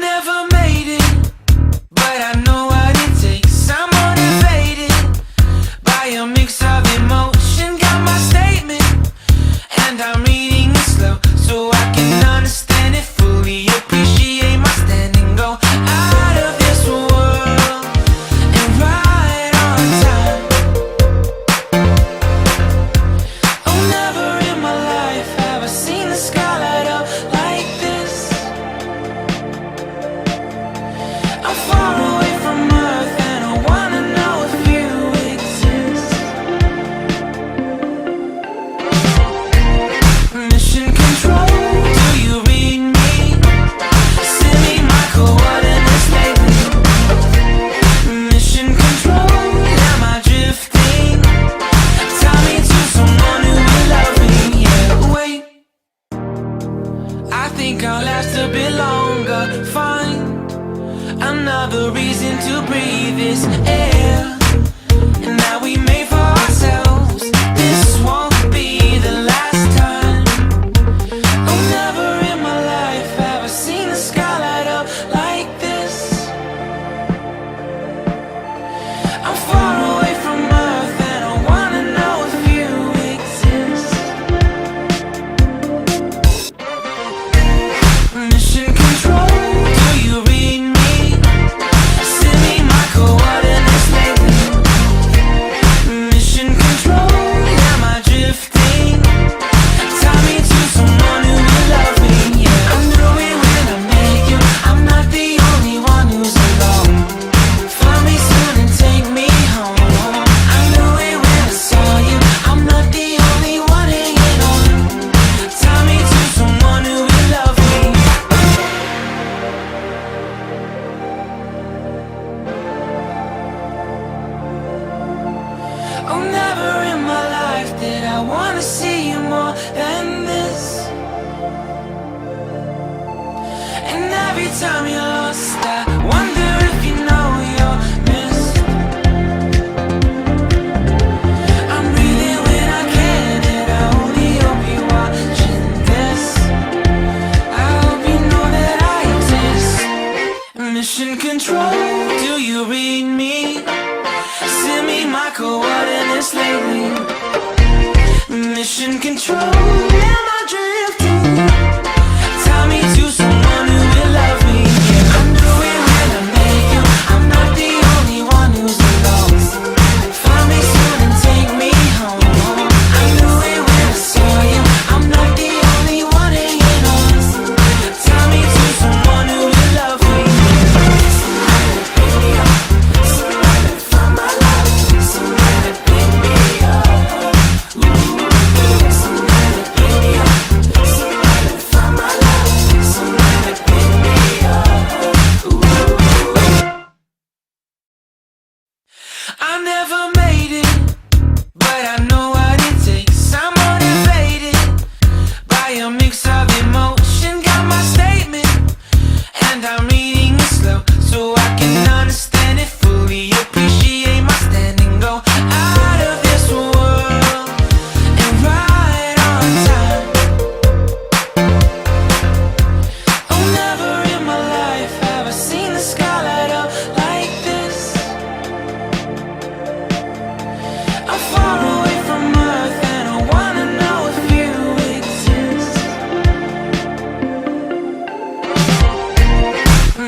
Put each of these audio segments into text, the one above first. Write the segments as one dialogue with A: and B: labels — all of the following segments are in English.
A: never made it, but I know what it takes. I'm motivated by a mix of emotion. Got my statement, and I'm reading it slow so I can understand it fully. Appreciate my standing, go out of this world and right on time. Oh, never in my life have I seen the sky light up like this. I'm far away from Earth and I wanna know if you exist. Mission control, do you read me? Send me my coordinates lately. Mission control, am I drifting? Tie me to someone who will love me. Yeah, wait, I think I'll last a bit longer. Find another reason to breathe this air, and that we made for ourselves. This won't be the last time. Oh, never in my life have I seen the sky light up like this. I'm far away from Earth and I wanna know if you exist. Mission control, do you read me? Send me my coordinates lately. Mission control, am I drifting? Tie me to someone who will love me. Yeah, I knew it when I met you. I'm not the only one who's alone. Find me soon and take me home. I knew it when I saw you. I'm not the only one hanging on. Tie me to someone who will love me. Oh, never in my life did I wanna see you more than this. And every time you're lost, I wonder if you know you're missed. I'm breathing when I can, and I only hope you're watching this. I hope you know that I exist. Mission control, do you read me? Send me my coordinates lately. Mission control, am I drifting? Tie me to someone who will love me. Yeah, I knew it when I met you. I'm not the only one who's alone. Find me soon and take me home. I knew it when I saw you. I'm not the only one hanging on. Tie me to someone who will love me. Somebody pick me up. Somebody find my love. Somebody pick me up. Somebody pick me up. Somebody find my love. Somebody pick me up. I never made it, but I know what it takes. I'm motivated by a mix of emotion. Got my statement, and I'm reading it slow so I can understand it fully. Appreciate my standing, go out of this world and right on time. Oh, never in my life have I seen the sky light up like this. I'm far away from Earth and I wanna know if you exist.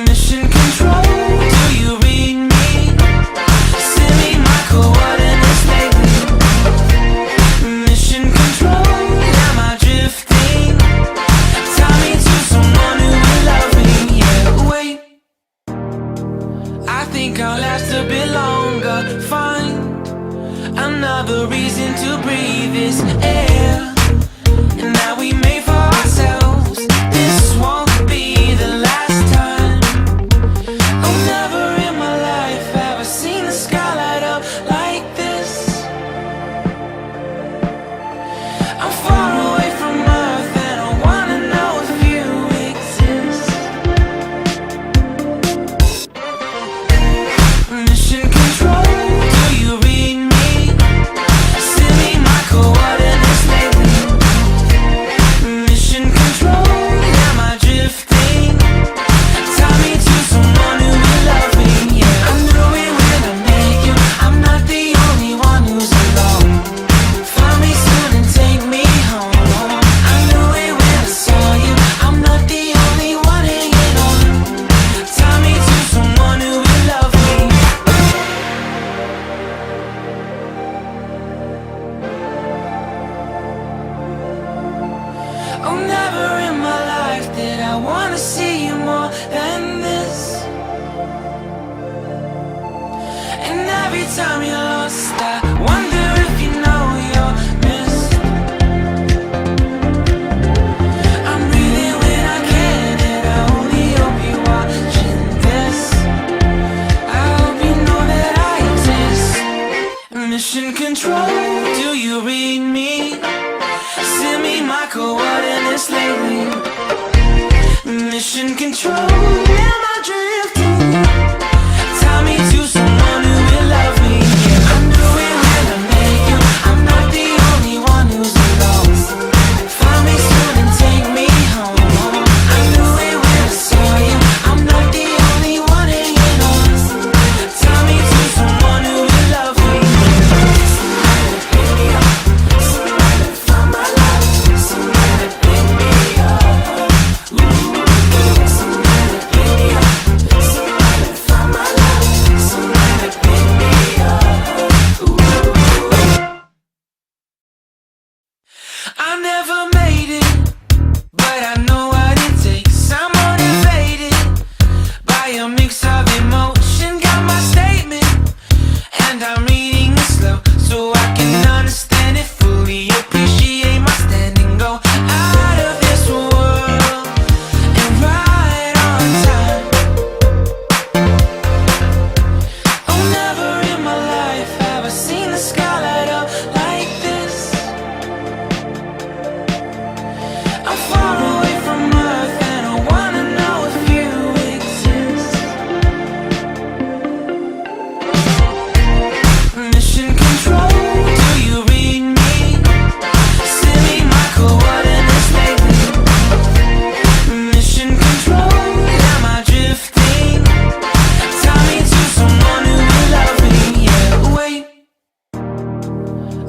A: Mission control, do you read me? Send me my coordinates lately. Mission control, am I drifting? Tie me to someone who will love me. Yeah, wait, I think I'll last a bit longer. Find another reason to breathe this air, and that we made for ourselves. This won't be the last time. Oh, never in my life have I seen the sky light up like this. I'm far away from Earth and I wanna know if you exist. Mission control, do you read me? Send me my coordinates see you more than this. And every time you're lost, I wonder if you know you're missed. I'm breathing when I can, and I only hope you're watching this. I hope you know that I exist. Mission control, do you read me? Send me my coordinates lately. Mission control, am I drifting? Tie me to someone who will love me. Yeah, I'm doing when I make you. I'm not the only one who's lost. Find me soon and take me home. I knew it when I saw you. I'm not the only one hanging on. Tie me to someone who will love me. Somebody pick me up. Somebody find my life. Somebody pick me up. Somebody pick me up. Somebody find my life. Somebody pick me up. I never made it, but I know what it takes. I'm motivated by a mix of emotion. Got my statement, and I'm reading it slow so I can understand it fully. Appreciate my standing, go out of this world and right on time. Oh, never in my life have I seen the sky light up like this. I'm far away from Earth and I wanna know if you exist. Mission control, do you read me? Send me my coordinates lately. Mission control, am I drifting? Tie me to someone who will love me. Yeah, wait,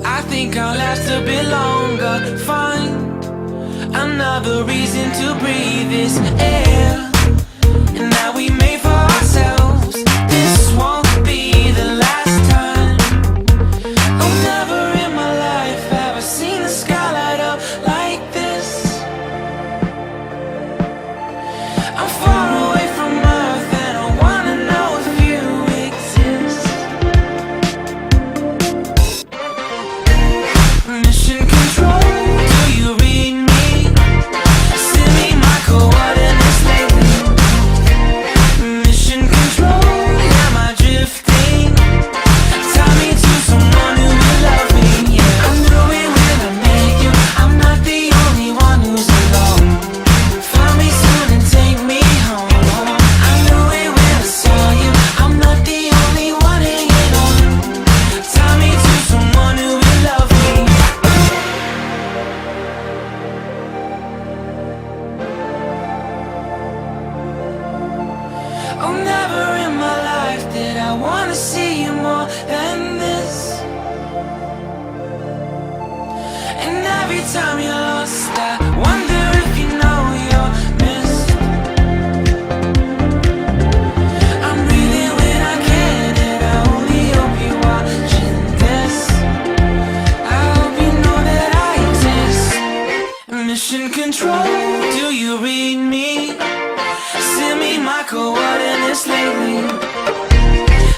A: I think I'll last a bit longer. Fine, another reason to breathe this air. And now we made for ourselves. This won't be the last time. Oh, never in my life have I seen the sky light up like this. I'm far away from Earth and I wanna know if you exist. Mission control, do you read me? Send me my coordinates lately. Mission control, am I drifting? Tie me to someone who will love me. Yeah, I'm doing when I make you. I'm not the only one who's alone. Find me soon and take me home. I knew it when I saw you. I'm not the only one hanging on. Tie me to someone who will love me. Oh, never in my life did I wanna see you more than this. And every time you're lost, I wonder if you know you're missed. I'm breathing when I can, and I only hope you're watching this. I hope you know that I exist. Mission control, do you read me? Send me my coordinates lately.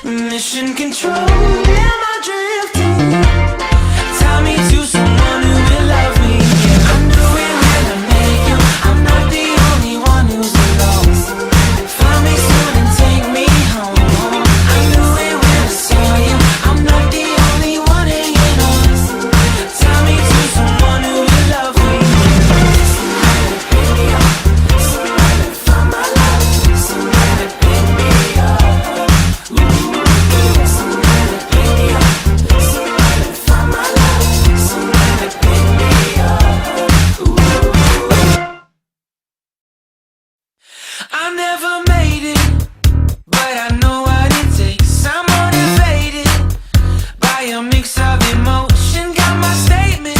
A: Mission control, am I drifting? Tie me to someone who will love me. Yeah, I'm doing when I make you. I'm not the only one who's lost. Find me soon and take me home. I knew it when I saw you. I'm not the only one hanging on. Tie me to someone who will love me. Somebody pick me up. Somebody find my life. Somebody pick me up. Somebody pick me up. Somebody find my life. Somebody pick me up. I never made it, but I know what it takes. I'm motivated by a mix of emotion. Got my statement,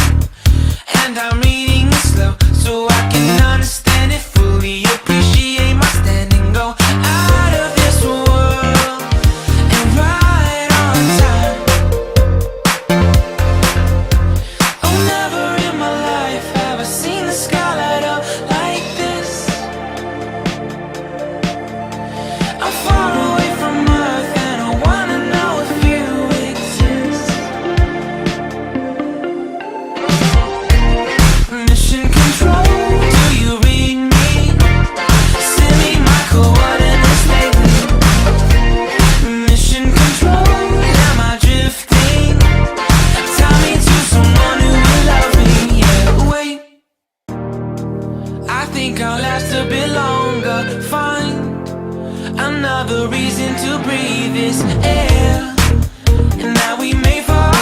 A: and I'm reading it slow so I can understand it fully. Appreciate my standing, go out of this world and right on time. Oh, never in my life have I seen the sky light up like this. another reason to breathe this air. And now we made for